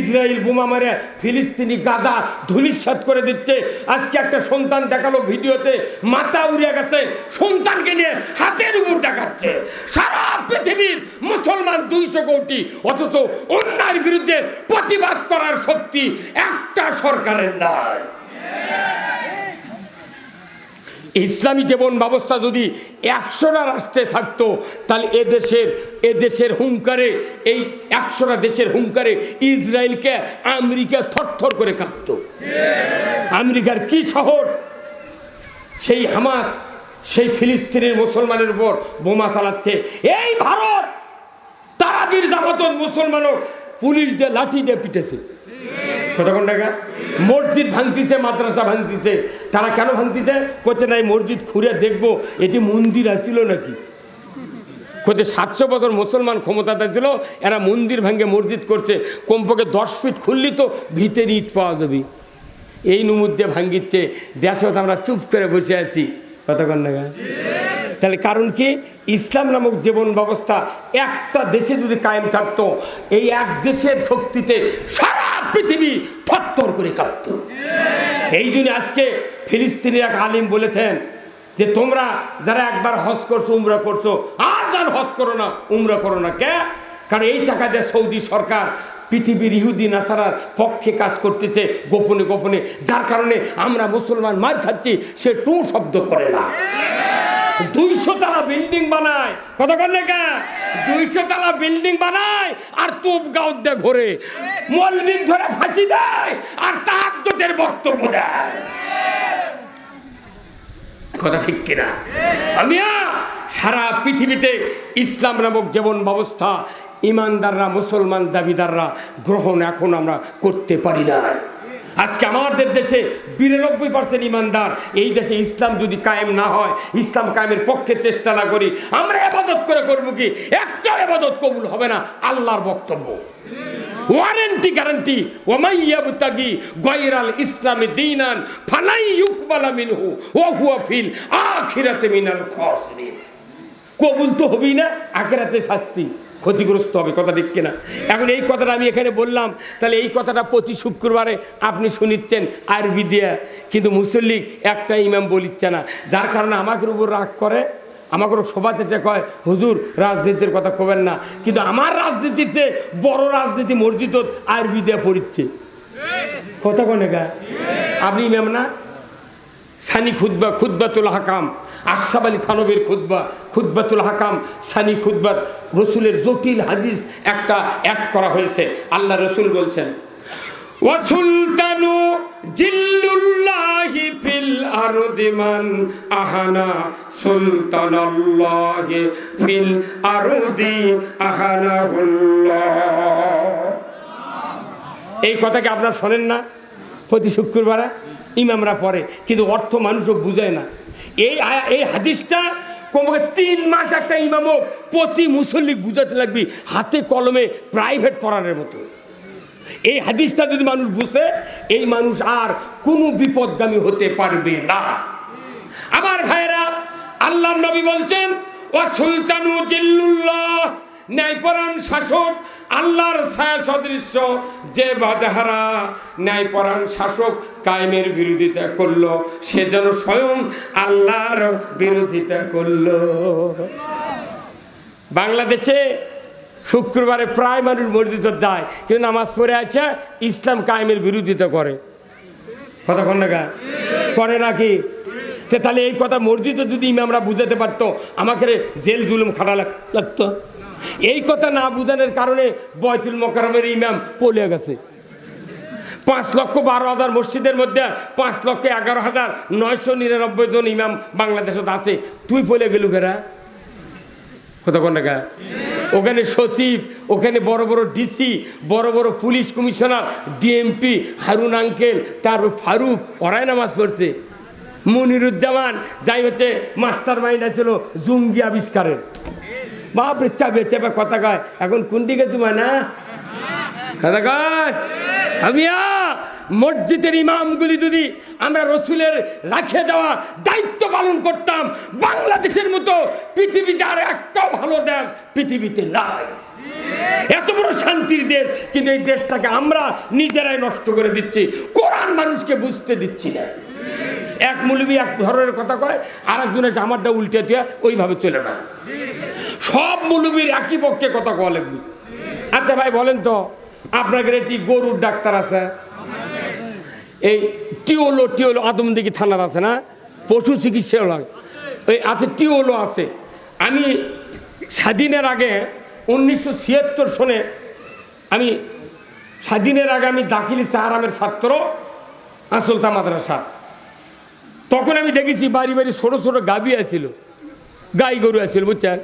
Israel বোমা মারে ফিলিস্তিনি গাজা ধূলিসাৎ করে দিচ্ছে। আজকে একটা সন্তান দেখালো ভিডিওতে, মাথা উড়ে গেছে, সন্তানকে নিয়ে হাতের উপর দেখাচ্ছে। সারা পৃথিবীর মুসলমান 200 কোটি, অথচ অন্যায়ের বিরুদ্ধে প্রতিবাদ করার শক্তি একটা সরকারের নাই। ইসলামী জীবন ব্যবস্থা যদি 100টা রাষ্ট্রে থাকতো, তাহলে এদেশের হুঙ্কারে, এই 100টা দেশের হুঙ্কারে ইসরায়েলকে আমেরিকা থরথর করে কাঁপত। আমেরিকার কি শহর, সেই হামাস সেই ফিলিস্তিনের মুসলমানের উপর বোমা চালাচ্ছে। এই ভারত তারাবির জামাতন মুসলমানও পুলিশ দিয়ে লাঠি দিয়ে পিটেছে। কতক্ষণ টাকা মসজিদ ভাঙতিছে, মাদ্রাসা ভাঙতিছে। তারা কেন ভাঙতিছে? কোথায় নাই মসজিদ খুঁড়ে দেখবো এটি মন্দির আসছিল নাকি। কোথায় 700 বছর মুসলমান ক্ষমতাতে ছিল, এরা মন্দির ভাঙে মসজিদ করছে। কমপক্ষে 10 ফিট খুললি তো ভিতরে ইট পাওয়া যাবে। এই নমুদ্দে ভাঙ্গিচ্ছে, দেশে আমরা চুপ করে বসে আছি। কতক্ষণ টাকা তাহলে কারণ কি? ইসলাম নামক জীবন ব্যবস্থা একটা দেশে যদি কায়েম থাকতো, এই এক দেশের শক্তিতে সারা পৃথিবী থরথর করে কাঁপত। এই জন্য আজকে ফিলিস্তিনের এক আলিম বলেছেন যে তোমরা যারা একবার হজ করছো, উমরা করছো, আর যার হজ করো না, উমরা করো না। কে? কারণ এই টাকা দিয়ে সৌদি সরকার পৃথিবীর ইহুদি নাসারার পক্ষে কাজ করতেছে গোপনে গোপনে, যার কারণে আমরা মুসলমান মার খাচ্ছি। সে টু শব্দ করে না। 200 তালা বিল্ডিং বানায়, কতক্ষণ লেখা 200 তালা বিল্ডিং বানায় আর তোপ গাউদ দিয়ে ঘোরে, মৌলবি ধরে ফাঁসি দেয় আর তাহাজ্জুদের বক্তব্য দেয়। কথা ঠিক কিনা? আমিয়া সারা পৃথিবীতে ইসলাম নামক জীবন ব্যবস্থা ইমানদাররা, মুসলমান দাবিদাররা গ্রহণ এখন আমরা করতে পারি না। আজকে আমাদের দেশে 92% ইমানদার। এই দেশে ইসলাম যদি কায়েম না হয়, ইসলাম কায়েমের পক্ষে চেষ্টা না করি, আমরা ইবাদত করে করবো কি? একটা ইবাদত কবুল হবে না। আল্লাহর বক্তব্য ওয়ারেন্টি গ্যারান্টি, ওয়ামাই ইয়াবতাগি গায়রাল ইসলামি দীনান ফালাই ইউকবালা মিনহু ওয়া হুয়া ফিল আখিরাতি মিনাল খাসিরিন। কবুল তো হবেই না, আখিরাতে শাস্তি, ক্ষতিগ্রস্ত হবে। কথা ঠিক কিনা? এখন এই কথাটা আমি এখানে বললাম, তাহলে এই কথাটা প্রতি শুক্রবারে আপনি শুনিচ্ছেন আরবি দিয়ে, কিন্তু মুসল্লি একটা ইমাম বলিচ্ছে না, যার কারণে আমাদের উপর রাগ করে, আমাকে সবাতে চে কয় হুজুর রাজনীতির কথা কবেন না, কিন্তু আমার রাজনীতির চেয়ে বড় রাজনীতি মসজিদত আরবি দিয়ে পড়িচ্ছে। কথা কোনে গা? আপনি ইমাম না? সানি খুতবা, খুতবাতুল হাকাম, আশরাফ আলী থানবীর খুতবা, খুতবাতুল হাকাম, সানি খুতবা, রসুলের জটিল হাদিস একটা অ্যাড করা হয়েছে। আল্লাহ রসুল বলছেন, ওয়া সুলতানু জিল্লুল্লাহি ফিল আরদি মান আহানা সুলতানাল্লাহি ফিল আরদি আহানাহুল্লাহ। এই কথাকে আপনারা শোনেন না? প্রতি শুক্রবারে ইমামরা পড়ে, কিন্তু অর্থ মানুষও বুঝায় না। এই হাদিসটা কমপক্ষে 3 মাস একটা ইমামও প্রতি মুসল্লি বুঝাতে লাগবে, হাতে কলমে প্রাইভেট পড়ানোর মতো। এই হাদিসটা যদি মানুষ বুঝে, এই মানুষ আর কোনো বিপদগামী হতে পারবে না। আমার ভাইরা, আল্লাহর নবী বলছেন, ওয়া সুলতানু জিল্লুল্লাহ, ন্যায়পরায়ণ শাসক আল্লাহর ছায়া সদৃশ্য যে বাজাহারা ন্যায়পরায়ণ শাসক কায়েমের বিরোধিতা করলো, সে যেন স্বয়ং আল্লাহর বিরোধিতা করলো। বাংলাদেশে শুক্রবারে প্রায় মানুষ মসজিদে যায়, কিন্তু নামাজ পড়ে আসে ইসলাম কায়েমের বিরোধিতা করে। কথা কোন না করে নাকি? তাহলে এই কথা মসজিদে যদি ইমামরা বুঝাতে পারতো, আমাকে জেল জুলুম খাটা লাগতো। এই কথা না বুঝানোর কারণে বয়তুল মোকাররমের ইমাম পড়ে গেছে। 5,12,000 মসজিদের মধ্যে 5,11,999 জন ইমাম বাংলাদেশত আছে। তুই পড়ে গেলু ঘেরা? কথা কোন টাকা? ওখানে সচিব, ওখানে বড় বড় ডিসি, বড় বড় police commissioner, DMP, Harun uncle, তারপর ফারুক, ওরাই নামাজ পড়ছে। মনিরুজ্জামান যাই হচ্ছে মাস্টার মাইন্ড ছিল জঙ্গি আবিষ্কারের, বাপরে চাপে চাপে কথা কয়। এখন কোন দিকে চুমা না কথা কয়? আমিয়া মসজিদের ইমামগুলি যদি আমরা রসুলের রাখে দেওয়া দায়িত্ব পালন করতাম, বাংলাদেশের মতো পৃথিবীতে আর একটাও ভালো দেশ পৃথিবীতে নাই। এত বড় শান্তির দেশ, কিন্তু এই দেশটাকে আমরা নিজেরাই নষ্ট করে দিচ্ছি, কোরআন মানুষকে বুঝতে দিচ্ছি না। এক মৌলবী এক ধরনের কথা কয়, আর একজন এসে আমারটা উল্টে দিয়ে ওইভাবে চলে যায়। সব মৌলবীর একই পক্ষে কথা কওয়া লাগবে। আচ্ছা ভাই বলেন তো, আপনাদের এটি গরুর ডাক্তার আছে? এই টিওলো আদমদিঘি থানার আছে না, পশু চিকিৎসা ওই আছে, টিওলো আছে। আমি স্বাধীনের আগে 1976 সনে আমি স্বাধীনের আগে আমি দাখিলি সাহারামের ছাত্র আসলতা মাদ্রাসা। তখন আমি দেখেছি বাড়ি বাড়ি ছোটো ছোটো গাভী আছিল, গাই গরু আছিল, বুঝছেন?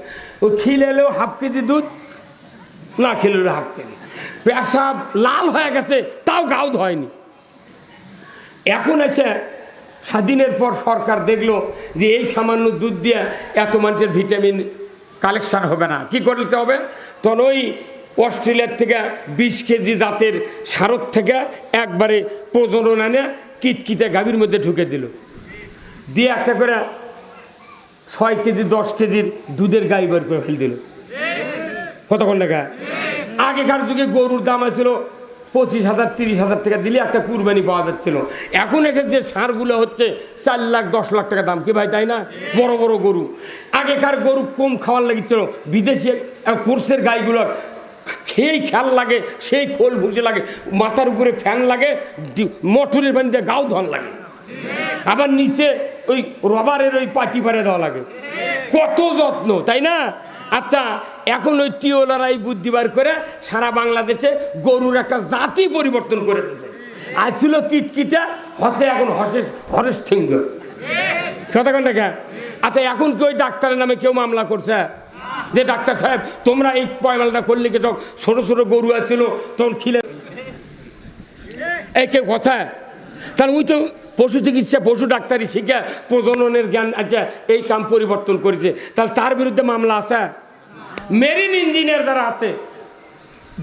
ও খিলেলেও হাফ কেজি দুধ, না খেলেও হাফ কেজি, পেশাব লাল হয়ে গেছে তাও গাউদ হয়নি। এখন এসে স্বাধীনের পর সরকার দেখলো যে এই সামান্য দুধ দিয়ে এত মানুষের ভিটামিন কালেকশন হবে না, কি করতে হবে? তখন ওই অস্ট্রেলিয়ার থেকে 20 কেজি জাতের সারত থেকে একবারে প্রজনন এনে কিটকিটে গাভীর মধ্যে ঢুকে দিল, দিয়ে একটা করে 6 কেজি 10 কেজির দুধের গাই বের করে ফেল দিল। কতক্ষণ টাকা? আগেকার যুগে গরুর দাম ছিল 25,000 30,000 টাকা দিলে একটা কুরবানি পাওয়া যাচ্ছিল। এখন এসে যে সারগুলো হচ্ছে 4 লাখ 10 লাখ টাকা দাম, কি ভাই তাই না? বড় বড় গরু। আগেকার গরু কম খাওয়ার লাগিছিল, বিদেশি কোর্সের গাইগুলো খেয়েই খেয়াল লাগে, সেই খোল ভুসে লাগে, মাথার উপরে ফ্যান লাগে, মোটরের পানিতে গাও ধন লাগে, আবার নিচে ওই রবারের ওই পাটি পারে দেওয়া লাগে, কত যত্ন, তাই না? আচ্ছা, এখন ওই টিওলারাই বুদ্ধি বার করে সারা বাংলাদেশে গরুর একটা জাতি পরিবর্তন করে দিয়েছে। আসছিল কিটকিটা, হসে এখন হরেশ ঠিঙ্গ, কতক্ষণ টাকা? আচ্ছা, এখন কি ওই ডাক্তারের নামে কেউ মামলা করছে যে ডাক্তার সাহেব তোমরা এই পয়মালটা করলে কি? তখন ছোটো ছোটো গরু আছিল, তখন খিলে এই কেউ কথা? তাহলে ওই তো পশু চিকিৎসা পশু ডাক্তারি শিখে প্রজননের জ্ঞান আছে, এই কাম পরিবর্তন করেছে, তাহলে তার বিরুদ্ধে মামলা আছে। মেরিন ইঞ্জিনিয়ার যারা আছে,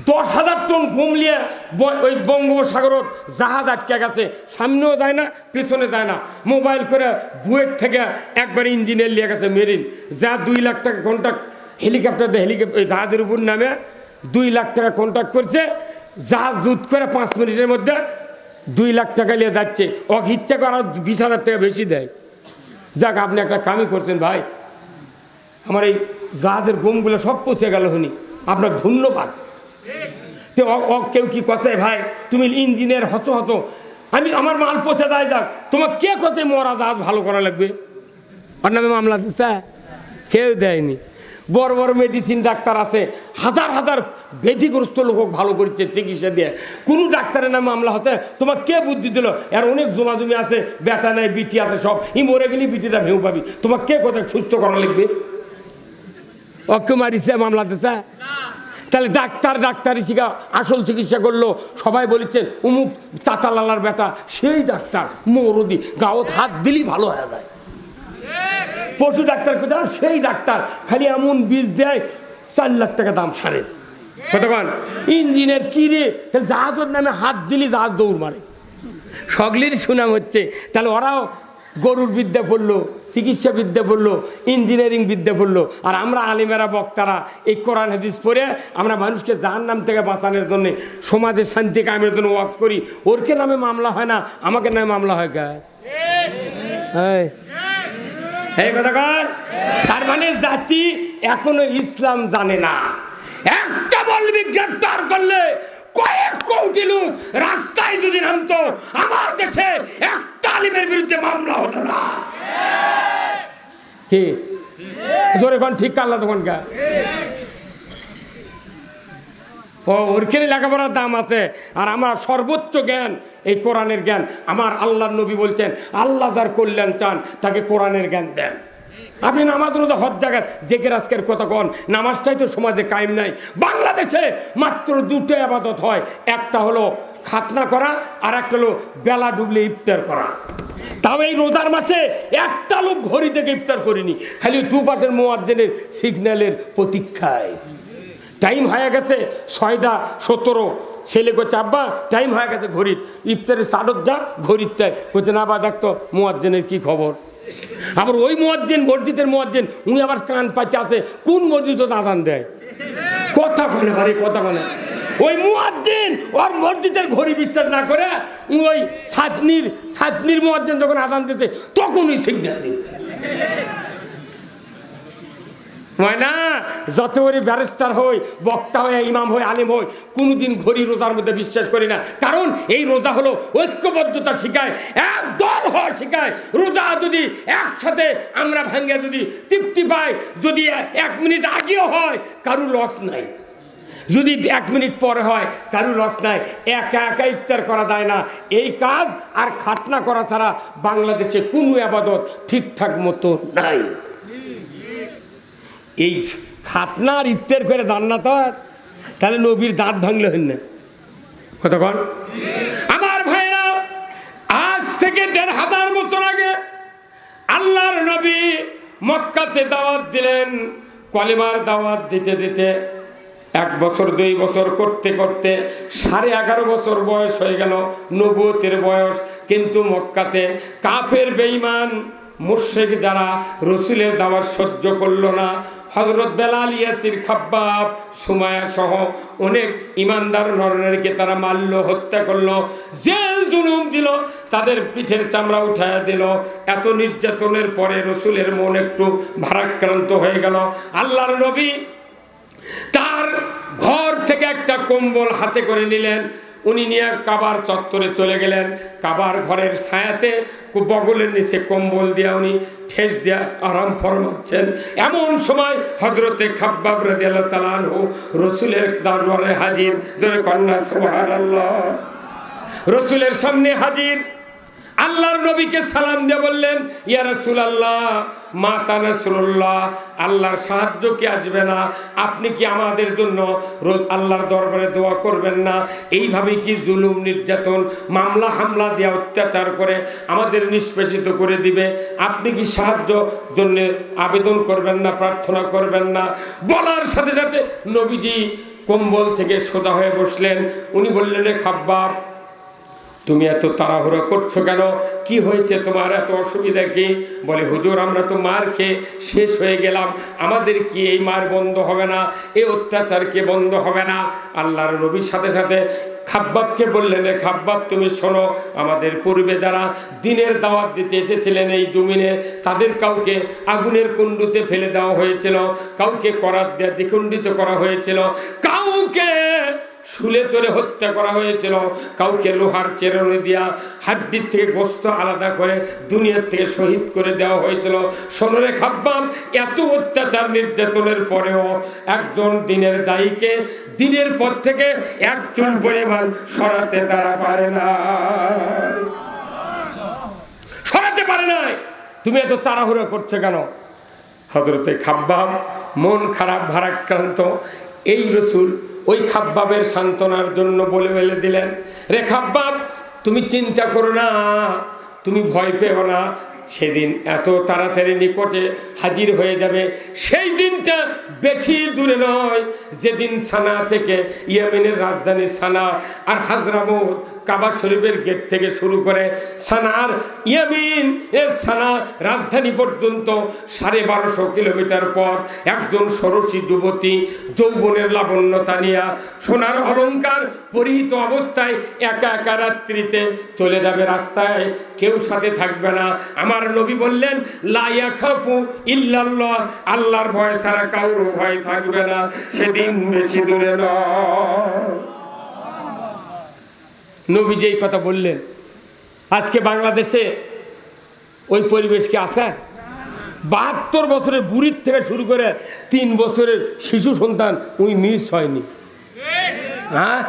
10,000 টন ঘুমলিয়ে ওই বঙ্গোপসাগরত জাহাজ আটকে গেছে, সামনেও যায় না পিছনে যায় না, মোবাইল করে বুয়েট থেকে একবার ইঞ্জিনিয়ার নিয়ে গেছে মেরিন, যা 2 লাখ টাকা কন্ট্রাক্ট, হেলিকপ্টার দিয়ে জাহাজের উপর নামে 2 লাখ টাকা কন্ট্রাক্ট করছে, জাহাজ দুধ করে 5 মিনিটের মধ্যে 2 লাখ টাকা নিয়ে যাচ্ছে। ইচ্ছা করে আরও 20,000 টাকা বেশি দেয়। যাক, আপনি একটা কামই করছেন ভাই, আমার এই জাহাজের গোমগুলো সব পচে গেল, শুনি আপনার ধন্যবাদ। তো কেউ কি কথা, ভাই তুমি ইঞ্জিনিয়ার হতো, আমি আমার মাল পচে যায়, যাক তোমার কে কোথায় মরা জাহাজ ভালো করা লাগবে? ওর নামে মামলা দিচ্ছে, কেউ দেয়নি। বড় বড় মেডিসিন ডাক্তার আছে, হাজার হাজার ব্যাধিগ্রস্ত লোক ভালো করছে চিকিৎসা দিয়ে, কোনো ডাক্তারের নামে মামলা হতে তোমার কে বুদ্ধি দিল? এর অনেক জমাজমি আছে, বেটা নেই বিটি আছে, সব ই মরে গেলি বিটিটা ভেউ পাবি, তোমার কে কোথায় সুস্থ করা লাগবে? অকে মারিছে মামলা দিচ্ছে। তাহলে ডাক্তারি শিখা আসল চিকিৎসা করলো, সবাই বলেছেন উমুক চাতালালার বেটা সেই ডাক্তার মৌরদি, গাঁত হাত দিলেই ভালো হয়ে যায়। পশু ডাক্তার কোথায়? সেই ডাক্তার খালি এমন বীজ দেয় 4 লাখ টাকা দাম সারের, কতক্ষণ? ইঞ্জিনিয়ার কি রে, জাহাজের নামে হাত দিলি জাহাজ দৌড় মারে, সকলের সুনাম হচ্ছে। তাহলে ওরাও গরুর বিদ্যা পড়লো, চিকিৎসা বিদ্যা পড়লো, ইঞ্জিনিয়ারিং বিদ্যা পড়লো, আর আমরা আলিমেরা বক্তারা এই কোরআন হাদিস পড়ে আমরা মানুষকে জাহান্নাম থেকে বাঁচানোর জন্য, সমাজের শান্তি কায়েমের জন্য ওয়াজ করি। ওরকে নামে মামলা হয় না, আমাকে নামে মামলা হয় কে? এই কথা কর। তার মানে জাতি এখনো ইসলাম জানে না। একটা বলবি গ্রেপ্তার করলে কয়েক কোটি লোক রাস্তায় যদি নামতো, আমার দেশে একটা আলিমের বিরুদ্ধে মামলা হতো না। কি জোরে কোন ঠিক কাল্লা তখন গা? ওরখানে লেখাপড়ার দাম আছে, আর আমার সর্বোচ্চ জ্ঞান এই কোরআনের জ্ঞান। আমার আল্লাহর নবী বলছেন, আল্লাহ যার কল্যাণ চান তাকে কোরআনের জ্ঞান দেন। আপনি নামাজ রোজা হজ জায়গা জেকের আজকের কথা কন, নামাজটাই তো সমাজে কায়েম নাই। বাংলাদেশে মাত্র 2টো ইবাদত হয়, একটা হলো খাতনা করা, আর একটা হলো বেলা ডুবলে ইফতার করা। তাও এই রোজার মাসে একটা লোক ঘড়ি থেকে ইফতার করিনি, খালি 2 পাশের মুয়াজ্জিনের সিগন্যালের প্রতীক্ষায়। টাইম হয়ে গেছে 6টা 17, ছেলে করছে আব্বা টাইম হয়ে গেছে ঘড়ির, ইফতারের সাদত যা ঘড়ির তাই করছে না বা দেখতো মুয়াজ্জিনের কি খবর। আবার ওই মুয়াজ্জিন মসজিদের মুয়াজ্জিন উনি আবার কান পাচ্ছে আছে কোন মসজিদ আজান দেয়, কথা বলে বাড়ি কথা বলে। ওই মুয়াজ্জিন ওর মসজিদের ঘড়ি বিশ্বাস না করে ওই সাতনির মুয়াজ্জিন যখন আজান দিতে তখন ওই সিগন্যাল দিচ্ছে। হয় না, যত করে ব্যারিস্টার হই, বক্তা হয়ে, ইমাম হই, আলিম হই, কোনোদিন ঘড়ি রোজার মধ্যে বিশ্বাস করি না। কারণ এই রোজা হলো ঐক্যবদ্ধতা শিখায়, এক দল হওয়ার শিখায়। রোজা যদি একসাথে আমরা ভাঙ্গে যদি তৃপ্তি পাই, যদি 1 মিনিট আগেও হয় কারু লস নাই, যদি 1 মিনিট পরে হয় কারু লস নাই। একা একা ইফতার করা যায় না। এই কাজ আর খাতনা করা ছাড়া বাংলাদেশে কোনো ইবাদত ঠিকঠাক মতো নাই। এই খাতনা আর ইফতার করে দান না তো, তাহলে নবীর দাঁত ভাঙলে হইন না। কতক্ষণ আমার ভাইরা, আজ থেকে 1500 বছর আগে আল্লাহর নবী মক্কাতে দাওয়াত দিলেন। কলেমার দাওয়াত দিতে দিতে 1 বছর 2 বছর করতে করতে 11.5 বছর বয়স হয়ে গেল, নবুয়তের বয়স। কিন্তু মক্কাতে কাফের বেঈমান মুশরিক যারা রসুলের দাওয়াত সহ্য করলো না, হযরত বেলাল, ইয়াসির, খাব্বাব, সুমায়া সহ অনেক ইমানদার নরনারীকে তারা মারল, হত্যা করলো, জেল জুলুম দিল, তাদের পিঠের চামড়া উঠায় দিল। এত নির্যাতনের পরে রসুলের মন একটু ভারাক্রান্ত হয়ে গেল। আল্লাহর নবী তার ঘর থেকে একটা কম্বল হাতে করে নিলেন, উনি নিয়ে কাবার চত্বরে চলে গেলেন। কাবার ঘরের ছায়াতে বগলের নিচে কম্বল দিয়া উনি ঠেস দিয়া আরাম ফরমাচ্ছেন। এমন সময় হযরতে খাব্বাব রাদিয়াল্লাহু তাআলা আনহু রসুলের দরবারে হাজির। জোরে কন্যা সুবহানাল্লাহ। রসুলের সামনে হাজির। আল্লাহর নবীকে সালাম দিয়ে বললেন, ইয়া রাসূলুল্লাহ, মাতা নাসরুল্লাহ, আল্লাহর সাহায্য কি আসবে না? আপনি কি আমাদের জন্য আল্লাহর দরবারে দোয়া করবেন না? এইভাবে কি জুলুম, নির্যাতন, মামলা হামলা দিয়ে অত্যাচার করে আমাদের নিষ্পেষিত করে দিবে? আপনি কি সাহায্য জন্য আবেদন করবেন না, প্রার্থনা করবেন না? বলার সাথে সাথে নবীজি কম্বল থেকে সোজা হয়ে বসলেন। উনি বললেন, রে খাব্বাব, তুমি এত তাড়াহুড়ো করছো কেন? কি হয়েছে তোমার? এত অসুবিধা কি? বলে, হুজুর, আমরা তো মার খেয়ে শেষ হয়ে গেলাম, আমাদের কি এই মার বন্ধ হবে না? এই অত্যাচার কি বন্ধ হবে না? আল্লাহর নবীর সাথে সাথে খাব্বাবকে বললেন, রে খাব্বাব, তুমি শোনো, আমাদের পূর্বে যারা দিনের দাওয়াত দিতে এসেছিলেন এই জমিনে, তাদের কাউকে আগুনের কুণ্ডুতে ফেলে দেওয়া হয়েছিল, কাউকে করাত দিয়ে দ্বিখণ্ডিত করা হয়েছিল, কাউকে শুলে চড়ে হত্যা করা হয়েছিল, কাউকে লোহার চেরনে দিয়া হাড্ডির থেকে গোস্ত আলাদা করে দুনিয়ার থেকে শহীদ করে দেওয়া হয়েছিল। শোনরে খাব্বাব, এত অত্যাচার নির্যাতনের পরেও একজন দিনের দায়ীকে দিনের পর থেকে এক চুল পরিমাণ সরাতে তারা পারে না, সরাতে পারে নাই। তুমি এত তাড়াহুড়ো করছো কেন? হযরতে খাব্বাব মন খারাপ, ভারাক্রান্ত। এই রসুল ওই খাব্বাবের সান্ত্বনার জন্য বলে দিলেন, রে খাব্বাব, তুমি চিন্তা করো না, তুমি ভয় পেও না, সেদিন এত তাড়াতাড়ি নিকটে হাজির হয়ে যাবে। সেই দিনটা বেশি দূরে নয়, যেদিন সানা থেকে, ইয়েমেনের রাজধানী সানা আর হাজরামুত, কাবা শরীফের গেট থেকে শুরু করে সানার ইয়েমেন এর সানা রাজধানী পর্যন্ত 1250 কিলোমিটার পথ, একজন ষোড়শী যুবতী যৌবনের লাবণ্যতা নিয়া সোনার অলংকার পরিহিত অবস্থায় একা একা রাত্রিতে চলে যাবে রাস্তায়, কেউ সাথে থাকবে না। আমার নবী বললেন, লা ইয়াখাফু ইল্লাল্লাহ, আল্লাহর ভয় ছাড়া কারো ভয় থাকবে না, সেদিন বেশি দূরে নয়। নবী যেই কথা বললেন, আজকে বাংলাদেশে ওই পরিবেশ কি আছে? 72 বছরের বুড়ির থেকে শুরু করে 3 বছরের শিশু সন্তান ওই মিস হয়নি। হ্যাঁ,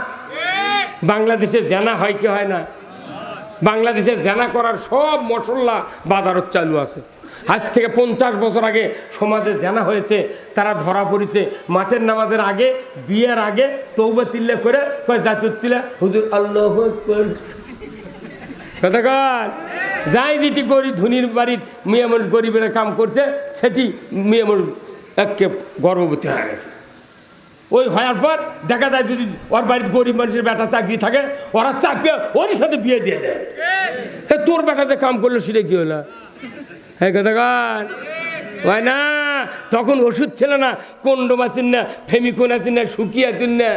বাংলাদেশে জানা হয় কি হয় না? বাংলাদেশে জানা করার সব মশলা বাজারত চালু আছে। আজ থেকে 50 বছর আগে সমাজে জানা হয়েছে, তারা ধরা পড়েছে মাঠের নামাজের আগে, বিয়ের আগে তওবা তিল্লা করে কয় জাতুত্তিলা হুজুর আল্লাহু আকবার। কথা কয় যাই যেটি গরিব ধনির বাড়ির মেয়ে মানুষ গরিবের কাম করছে, সেটি মেয়ে মানুষ একে গর্ভবতী হয়ে গেছে। ওই হওয়ার পর দেখা যায় যদি ওর বাড়িতে গরিব মানুষের বেটা চাকরি থাকে, ওরা চাকরি ওর সাথে বিয়ে দিয়ে দেয়। তোর বেটাতে কাম করলো সেটা কি হলো? হ্যাঁ কথা কান হয় না। তখন ওষুধ ছিল না, কন্ডোম আছেন না, ফেমিকোন আছেন না, শুকি আছেন না,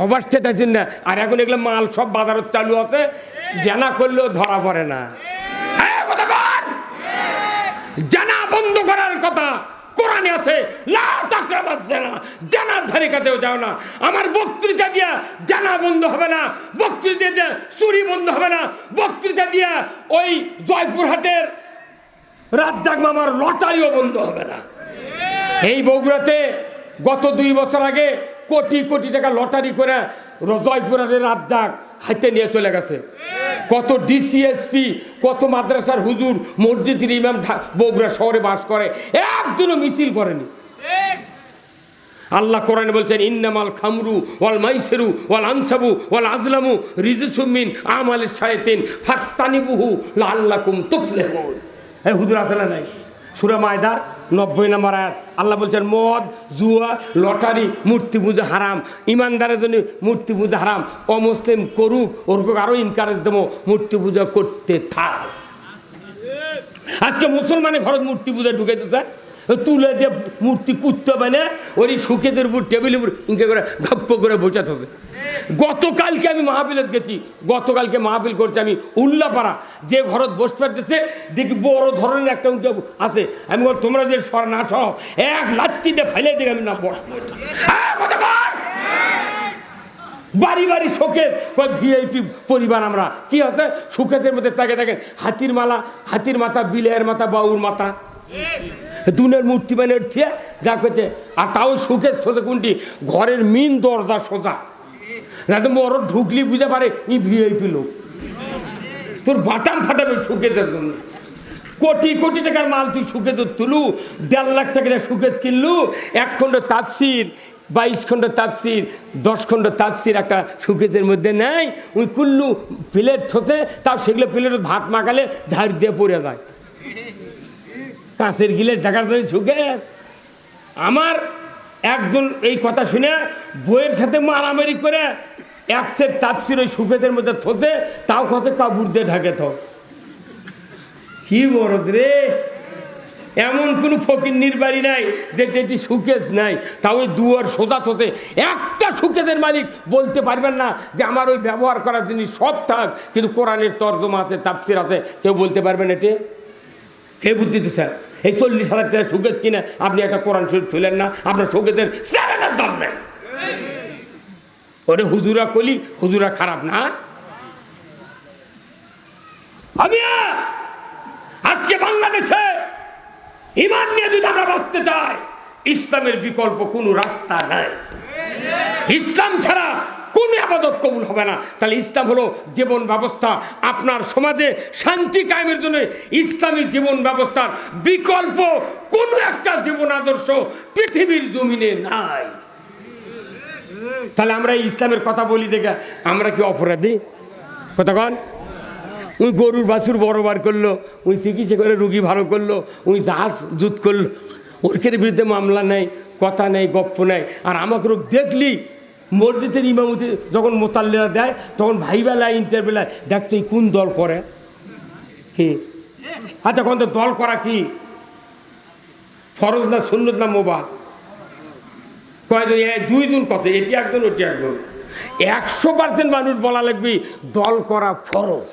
অবাস্টেট আছেন না। আর এখন এগুলো মাল সব বাজারত চালু আছে, জানা করলেও ধরা পড়ে না। জানা বন্ধ করার কথা কোরআনে আছে, লা তাকরাবাস জানা, জানার ধারে কাছেও যাও না। আমার বক্তৃতা দিয়া জানা বন্ধ হবে না, বক্তৃতা দিয়া চুরি বন্ধ হবে না, বক্তৃতা দিয়া ওই জয়পুরহাটের রাজ্জাক মামার লটারিও বন্ধ হবে না। এই বগুড়াতে গত 2 বছর আগে কোটি কোটি টাকা লটারি করে জয়পুরহাটের রাজ্জাক হাতে নিয়ে চলে গেছে। কত ডিসিএসপি, কত মাদ্রাসার হুজুর, মসজিদের ইমাম বগুড়া শহরে বাস করে, একদিনও মিছিল করেনি। আল্লাহ কোরআনে বলছেন, ইন্নামাল খামরু ওয়াল মাইসিরু ওয়াল আনসাবু ওয়াল আজলামু রিজসুম মিন আমালিশ শায়াতিন ফাস্তানিবুহু লাআল্লাকুম তুফলিহুন। এই হুজুর আসলে নাই সূরা মায়দার 90 নম্বর আয়াত। আল্লাহ বলছেন, মদ, জুয়া, লটারি, মূর্তি পূজা হারাম। ইমানদারের জন্য মূর্তি পূজা হারাম। অমুসলিম করুক, ওরকম আরো এনকারেজ দেবো, মূর্তি পূজা করতে থাক। আজকে মুসলমানের ঘরে মূর্তি পূজা ঢুকেছে, তুলে দিয়ে মূর্তি কুত্তে বানে ওই সুখেদের উপর টেবিলের উপর ইনকে করে গপ্প করে বসাতে হবে। গতকালকে আমি মাহফিলত গেছি, গতকালকে মাহফিল করছি আমি উল্লাপাড়া, যে ঘরত বসতে পারতেছে দেখি বড় ধরনের একটা উনকে আছে। আমি বল, তোমরা যে সর না সহ এক লাত্তিতে ফেলে দেখে আমি না বসবো। বাড়ি বাড়ি শোকের ভিআইপি পরিবার আমরা। কি হচ্ছে সুখেদের মধ্যে তাকে দেখেন হাতির মালা, হাতির মাথা, বিলের মাথা, বাউর মাথা, দুনের মূর্তি বানিয়ে থিয়ে যা করছে। আর তাও সুখের সোজা কোনটি? ঘরের মেন দরজা সোজা, যাতে বড় ঢুকলি বুঝতে পারে ই ভিআইপি লোক। তোর বাটাম ফাটাবে সুখেদের জন্য। কোটি কোটি টাকার মাল তুই সুখেজ তুলু, 1.5 লাখ টাকা সুখেজ কিনলু। 1 খণ্ড তাফসির, 22 খণ্ড তাফসির, 10 খণ্ড তাফসির একটা সুখেজের মধ্যে নেই। ওই কুল্লু প্লেট থতে, তাও সেগুলো প্লেটে ভাত মাখালে ধার দিয়ে পড়ে যায়। কাঁচের গিলে টাকার জন্য সুখেজ। আমার একজন এই কথা শুনে বইয়ের সাথে মারামারি করে 1 সেট তাফসির ওই সুখেজের মধ্যে থতে, তাও কত কাপড় দিয়ে ঢাকে। তো কি বড় রে, এমন কোন ফকিন্নির বাড়ি নাই যে যেটি সুকেজ নাই, তা ওই দুয়ার সোজা থতে একটা সুকেজের মালিক বলতে পারবেন না যে আমার ওই ব্যবহার করার জিনিস সব থাক, কিন্তু কোরআনের তর্জমা আছে, তাফসির আছে, কেউ বলতে পারবেন এটি? কে বুদ্ধি দিচ্ছে? এই 40,000 টাকা সুকেজ কিনে আপনি একটা কোরআন শরীফ তুলেন না, আপনার সুকেজের চালানোর দাম নেই। ওরে হুজুরা কলি, হুজুরা খারাপ না। আমি আজকে বাংলাদেশে ইমান নিয়ে যদি আমরা বাঁচতে চাই, ইসলামের বিকল্প কোনো রাস্তা নাই। ইসলাম ছাড়া কোন ইবাদত কবুল হবে না। তাহলে ইসলাম হলো জীবন ব্যবস্থা। আপনার সমাজে শান্তি কায়েমের জন্য ইসলামী জীবন ব্যবস্থার বিকল্প কোন একটা জীবন আদর্শ পৃথিবীর জমিনে নাই। তাহলে আমরা ইসলামের কথা বলি দেখে আমরা কি অপরাধী? কথা কন। ওই গরুর বাছুর বড় বার করলো, ওই চিকিৎসা করে রুগী ভালো করলো, ওই জাহাজ জুত করলো, ওর বিরুদ্ধে মামলা নেই, কথা নেই, গপ্প নেই। আর আমাকে রোগ দেখলি মসজিদের ইমামতি যখন মোতাল্লেরা দেয়, তখন ভাইবেলায় ইন্টারবেলায় দেখতে কোন দল করে কি। আচ্ছা কোন দল করা কি ফরজ না সুন্নত না মোবা? কয়জন? 2 জন কথা, এটি একজন ওটি একজন। 100% মানুষ বলা লাগবে দল করা ফরজ।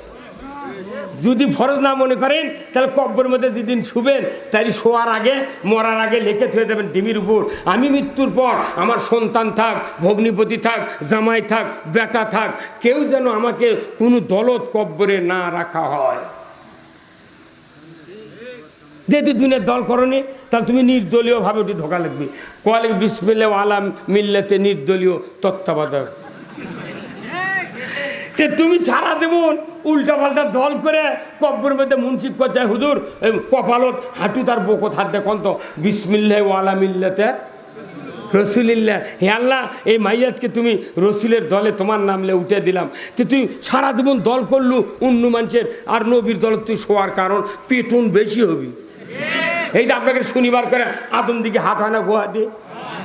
যদি ফরজ না মনে করেন তাহলে কব্বরের মধ্যে যেদিন শুবেন তাই শোয়ার আগে, মরার আগে লিখে থুয়ে দেবেন ডিমির উপর, আমি মৃত্যুর পর আমার সন্তান থাক, ভগ্নিপতি থাক, জামাই থাক, বেটা থাক, কেউ যেন আমাকে কোনো দলত কব্বরে না রাখা হয়। যেহেতু দুনিয়ার দল করনি, তাহলে তুমি নির্দলীয় ভাবে ওটি ঢোকা লাগবে। কয়ালে বিসমিল্লাহ আলাম মিল্লাতে নির্দলীয় তত্ত্বাবধায়ক। তুমি সারা দেবন উল্টা পাল্টা দল করে কব্বরের মধ্যে মুন্সিক করতে হুজুর কপালত হাঁটু তার বকত হাত দেখুন তো বিসমিল্লাহ ওয়ালা মিল্লাতে রসুলিল্লাহ। হে আল্লাহ, এই মাইয়াতকে তুমি রসুলের দলে তোমার নামলে উঠে দিলাম। তো তুই সারা জীবন দল করলু অন্য মানুষের, আর নবীর দল তুই শোয়ার কারণ পেটন বেশি হবি। এই যে আপনাকে শনিবার করে আদম দিকে হাত হয় না গুয়াহাটি,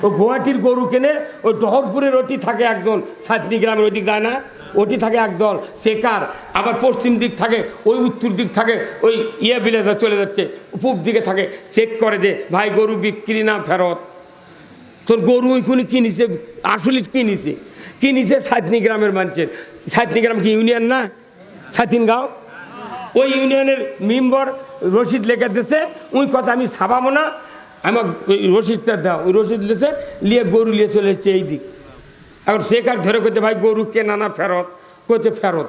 ও গুয়াহাটির গরু কেনে, ওই ডহরপুরের ওটি থাকে একজন, সাতনি গ্রামের ওই দিক যায় না, ওটি থাকে একদল শেকার, আবার পশ্চিম দিক থাকে, ওই উত্তর দিক থাকে, ওই ভিলেজে চলে যাচ্ছে, পূব দিকে থাকে, চেক করে যে ভাই গরু বিক্রি না ফেরত। তোর গরু ওইখানে কিনিছে, আসলে কিনিছে সাতনি গ্রামের মানুষের। সাতনি গ্রাম কি ইউনিয়ন না, সাতিন গাঁও, ওই ইউনিয়নের মেম্বার রসিদ লেখা দিয়েছে, ওই কথা আমি ছাপাবো না, আমার ওই রসিদটা দাও। ওই রসিদ লেছে লিয়ে গরু নিয়ে চলে এসছে এই দিক। এখন শেখার ধরে করতে ভাই গরু কেনা না ফেরত, করতে ফেরত।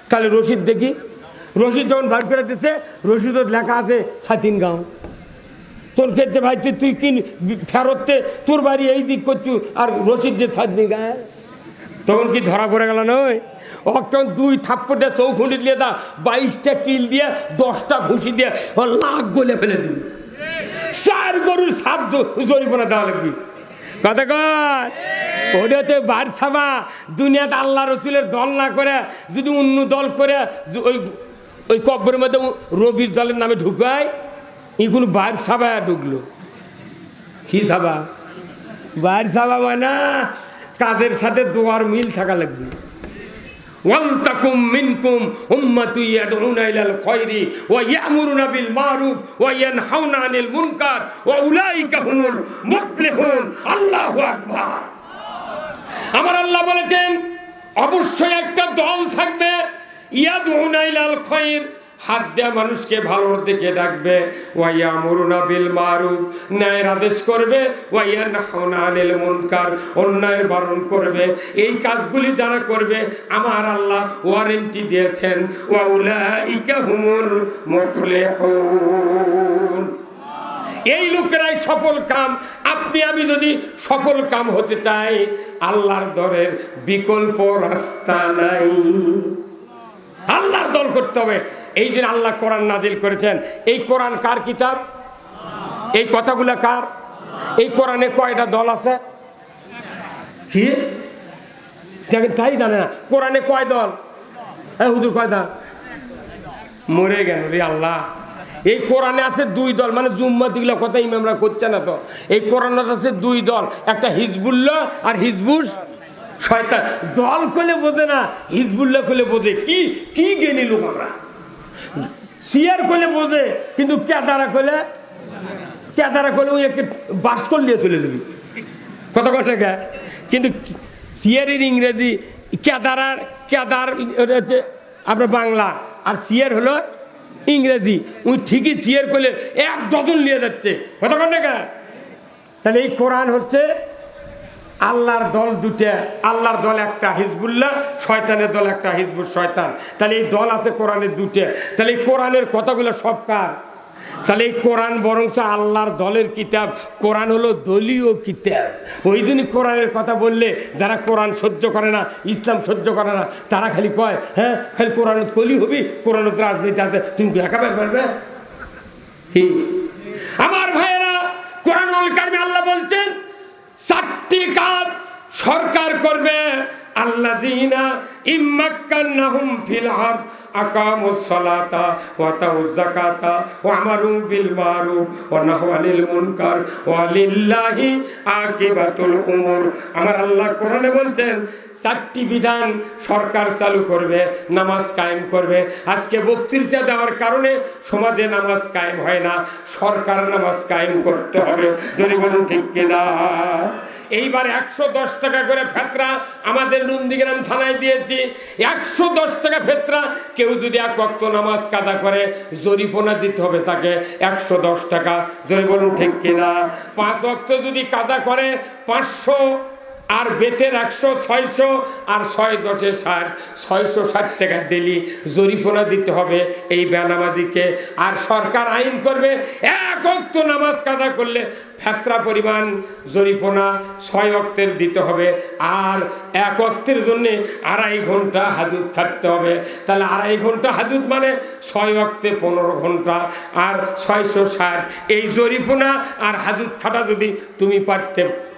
তাহলে রসিদ দেখি, রসিদ যখন বার করে দিচ্ছে, রসিদ লেখা আছে সাতিন গাঁও। তোর ক্ষেত্রে ভাই তুই কিন ফেরততে, তোর বাড়ি এই দিক করছু, আর রসিদ যে সাতনি গায়ে, তখন কি ধরা পড়ে গেল নয়? তখন 2 থাপ্পড় দিয়ে চৌখুঁটি দিয়ে দা, 22টা কিল দিয়ে 10টা ঘুষি দিয়ে ও লাখ গলে ফেলে দিবি। 4 গরুর সাপ জরিমানা দেওয়া লাগবি। কথা কয় ওটাতে বার ছাবা। দুনিয়াতে আল্লাহ রসুলের দল না করে যদি অন্য দল করে ওই কব্বরের মধ্যে রবির দলের নামে ঢুকায়, এগুলো বার ছাবা ঢুকলো। কি ছাবা? বার ছাবা মানে কাদের সাথে দোয়ার মিল থাকা লাগবে। ওয়ালতাকুম মিনকুম উম্মাতুন ইয়াদউনা ইলাল খায়রি ওয়া ইয়ামুরুনা বিল মারুফ ওয়া ইয়ানহাউনা আনিল মুনকার ওয়া উলাইকা হুমুল মুফলিহুন। আল্লাহু আকবার। আমার আল্লাহ বলেছেন অবশ্যই একটা দল থাকবে, ইয়াদউনা ইলাল খায়র, হাত দেয়া মানুষকে ভালোর দিকে ডাকবে, ওয়া ইয়ামুরুনা বিল মারুফ, ন্যায়ের আদেশ করবে, ওয়া ইয়ানহাউনা আনিল মুনকার, অন্যায়ের বারণ করবে। এই কাজগুলি যারা করবে আমার আল্লাহ ওয়ারেন্টি দিয়েছেন, ওয়া উলাইকা হুমুল মুফলিহুন। এই লোকেরাই সফল কাম। আপনি আমি যদি সফল কাম হতে চাই, আল্লাহর দরের বিকল্প রাস্তা নাই। আল্লাহর দল করতে হবে। এই যে আল্লাহ কোরআন নাজিল করেছেন, এই কোরআন কার কিতাব? এই কথাগুলো কার? এই কোরআনে কয়টা দল আছে? কি দেখেন, তাই জানে না কোরআনে কয় দল? হুজুর কয় দল? মরে গেল রে আল্লাহ। এই কোরআনে আছে 2 দল, মানে জুম্মাতিগুলো কথা ইমামরা করছে না তো। এই কোরআনে আছে 2 দল, একটা হিজবুল্লাহ আর হিজবুর শয়তান। দল করলে বোঝে না, হিজবুল্লাহ করলে বোঝে। কি কি জ্ঞানী লোক আমরা। শিয়ার করলে বোঝে, কিন্তু কেদারা করলে ওই একটা বাস করলে চলে যাবি। কথা কথা কে, কিন্তু শিয়ারের ইংরেজি কেদার হচ্ছে আপনার বাংলা, আর শিয়ার হলো ইংরেজি। ওই ঠিকই শিয়ার করলে 1 ডজন নিয়ে যাচ্ছে। কথা কথা কে। তাহলে এই কোরআন হচ্ছে আল্লাহর দল 2টা। আল্লাহর দল একটা হিজবুল্লাহ, শয়তানের দল একটা হিজবুর শয়তান। তাহলে এই দল আছে কোরআনের 2টা। তাহলে এই কোরআনের কথাগুলো সব কার? তাহলে এই কোরআন বরং আল্লাহর দলের কিতাব। কোরআন হলো দলীয় কিতাব। ওই জন্যই কোরআনের কথা বললে যারা কোরআন সহ্য করে না, ইসলাম সহ্য করে না, তারা খালি কয় হ্যাঁ খালি কোরআন কলি হবি, কোরআনের রাজনীতি আছে, তুমি একাবার পারবে কি? আমার ভাইয়েরা, কোরআনুল কারিমে আল্লাহ বলছেন 4টি কাজ সরকার করবে। আল্লাযীনা ইম্মাক্কান্নাহুম ফিল আরদ আকামুস সালাতা ওয়া আতাউয যাকাতা ওয়া আমারু বিল মারুফ ওয়া নাহাউ আনিল মুনকার ওয়া লিল্লাহি আকিবাতুল উমুর। আমার আল্লাহ কোরআনে বলছেন 4টি বিধান সরকার চালু করবে, নামাজ কায়েম করবে। আজকে বক্তৃতা দেওয়ার কারণে সমাজে নামাজ কায়েম হয় না, সরকার নামাজ কায়েম করতে হবে। যদি বলুন ঠিক কিনা? এইবার 110 টাকা করে ফেতরা আমাদের নন্দীগ্রাম থানায় দিয়েছি। 110 টাকা ফেতরা। কেউ যদি 1 ওয়াক্ত নামাজ কাদা করে জরিমানা দিতে হবে তাকে 110 টাকা। যদি বলুন ঠিক কিনা? 5 ওয়াক্ত যদি কাদা করে 500, আর বেতের 100, 600, আর 6 10 60, 660 টাকা ডেলি জরিমানা দিতে হবে এই বেনামাজিকে। আর সরকার আইন করবে 1 ওয়াক্ত নামাজ কাদা করলে ফেতরা পরিমাণ জরিমানা 6 ওয়াক্তের দিতে হবে। আর 1 ওয়াক্তের জন্য 2.5 ঘন্টা হাজুত খাটতে হবে। তাহলে 2.5 ঘন্টা হাজুত মানে 6 ওয়াক্তে 15 ঘন্টা, আর 660। এই জরিমানা আর হাজুত খাটা যদি তুমি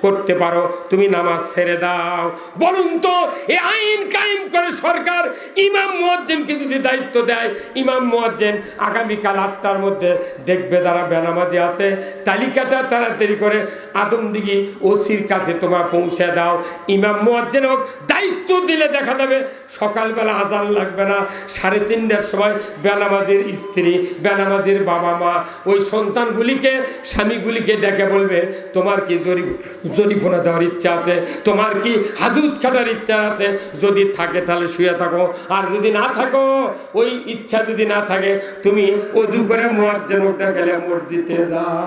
করতে পারো, তুমি নামাজ নামাজ ছেড়ে দাও। বলুন তো, এই আইন কায়েম করে সরকার ইমাম মুয়াজ্জিনকে যদি দায়িত্ব দেয়, ইমাম মুয়াজ্জিন আগামীকাল 8টার মধ্যে দেখবে যারা বেনামাজি আছে, তালিকাটা তাড়াতাড়ি করে আদমদিঘি ওসির কাছে তোমার পৌঁছে দাও। ইমাম মুয়াজ্জিন হোক, দায়িত্ব দিলে দেখা যাবে সকালবেলা আজান লাগবে না, 3:30টার সময় বেনামাজির স্ত্রী, বেনামাজির বাবা মা ওই সন্তানগুলিকে, স্বামীগুলিকে ডেকে বলবে, তোমার কি জরিফোনা দেওয়ার ইচ্ছা আছে, তোমার কি হাজুত খাটার ইচ্ছা আছে? যদি থাকে তাহলে শুয়ে থাকো, আর যদি না থাকো, ওই ইচ্ছা যদি না থাকে, তুমি ওযু করে মুয়াজ্জিন ওটা গেলে মসজিদে যাও।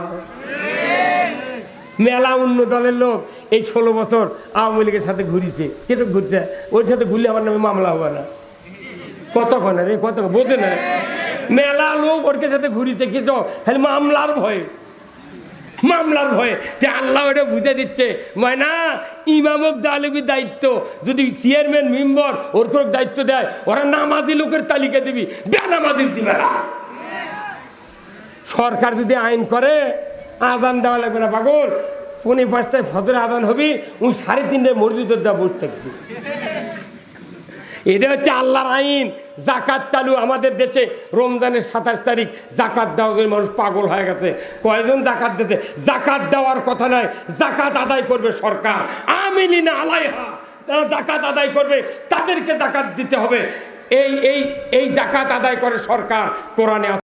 মেলা অন্য দলের লোক এই 16 বছর আওয়ামী লীগের সাথে ঘুরিছে, কেটে ঘুরছে, ওর সাথে ঘুরলে আমার নামে মামলা হবে না। কতক্ষণ রে, কত বোঝে না, মেলা লোক ওর সাথে ঘুরিছে, কিছু খালি মামলার ভয়ে, মামলার ভয়ে। যে আল্লাহ ওটা বুঝে দিচ্ছে, ময়না ইমামক দালিবির দায়িত্ব যদি চেয়ারম্যান মেম্বার ওর করে দায়িত্ব দেয়, ওরা নামাজি লোকের তালিকা দিবি, বেনামাজির দিবে না। সরকার যদি আইন করে আজান দেওয়া লাগবে না, পাগল 4:45 ফজর আজান হবি, ওই 3:30টায় মসজিদের দেওয়া বসে থাকবি। এটা হচ্ছে আল্লাহর আইন। জাকাত চালু আমাদের দেশে, রমজানের 27 তারিখ জাকাত দেওয়ার মানুষ পাগল হয়ে গেছে। কয়জন জাকাত দিতে? জাকাত দেওয়ার কথা নয়, জাকাত আদায় করবে সরকার। আমিলিনা আলাইহা, যারা জাকাত আদায় করবে তাদেরকে জাকাত দিতে হবে। এই জাকাত আদায় করে সরকার, কোরআনে